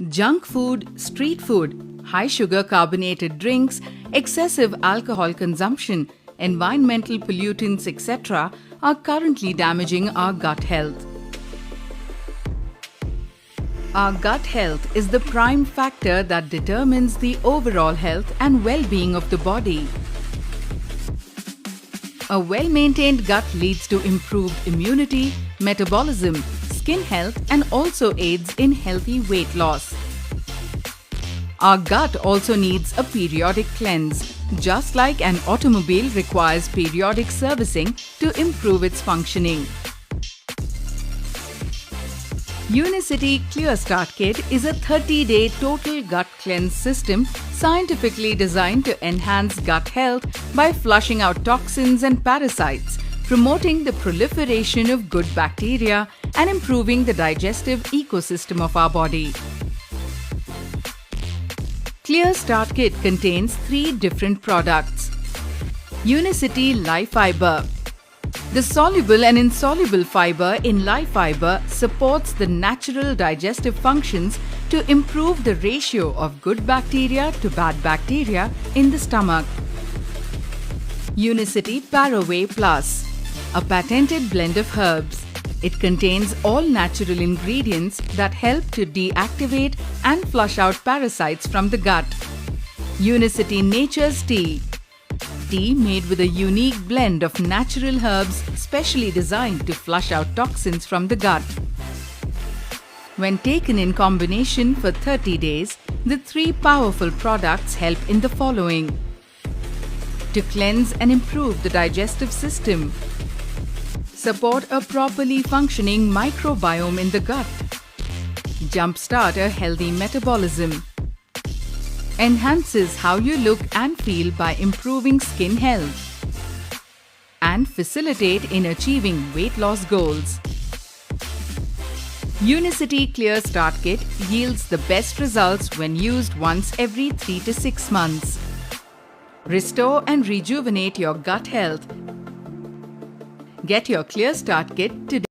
Junk food, street food, high sugar carbonated drinks, excessive alcohol consumption, environmental pollutants, etc. are currently damaging our gut health. Our gut health is the prime factor that determines the overall health and well-being of the body. A well-maintained gut leads to improved immunity, metabolism, skin health, and also aids in healthy weight loss. Our gut also needs a periodic cleanse, just like an automobile requires periodic servicing to improve its functioning. Unicity Clear Start Kit is a 30-day total gut cleanse system scientifically designed to enhance gut health by flushing out toxins and parasites, promoting the proliferation of good bacteria and improving the digestive ecosystem of our body. Clear Start Kit contains 3 different products. Unicity Life Fiber. The soluble and insoluble fiber in life fiber supports the natural digestive functions to improve the ratio of good bacteria to bad bacteria in the stomach. Unicity Paraway Plus, a patented blend of herbs. It contains all natural ingredients that help to deactivate and flush out parasites from the gut. Unicity Nature's Tea. Tea made with a unique blend of natural herbs specially designed to flush out toxins from the gut. When taken in combination for 30 days, the 3 powerful products help in the following: to cleanse and improve the digestive system, support a properly functioning microbiome in the gut, jumpstart a healthy metabolism, enhances how you look and feel by improving skin health, and facilitate in achieving weight loss goals. Unicity Clear Start Kit yields the best results when used once every 3 to 6 months. Restore and rejuvenate your gut health. Get your Clear Start Kit today.